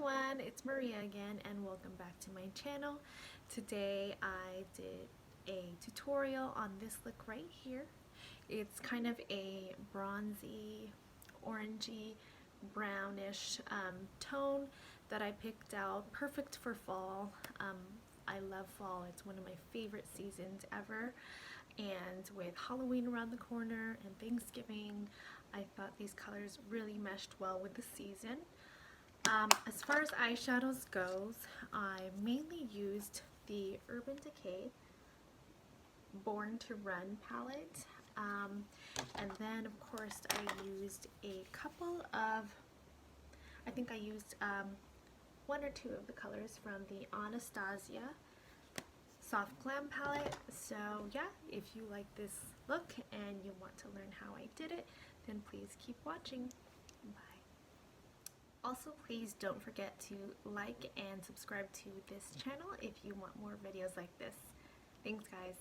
everyone, it's Maria again and welcome back to my channel. Today I did a tutorial on this look right here. It's kind of a bronzy, orangey, brownish tone that I picked out, perfect for fall. I love fall, it's one of my favorite seasons ever, and with Halloween around the corner and Thanksgiving, I thought these colors really meshed well with the season. As far as eyeshadows goes, I mainly used the Urban Decay Born to Run palette, and then of course I used a couple of, I think I used one or two of the colors from the Anastasia Soft Glam palette. So yeah, if you like this look and you want to learn how I did it, then please keep watching. Bye. Also, please don't forget to like and subscribe to this channel if you want more videos like this. Thanks, guys.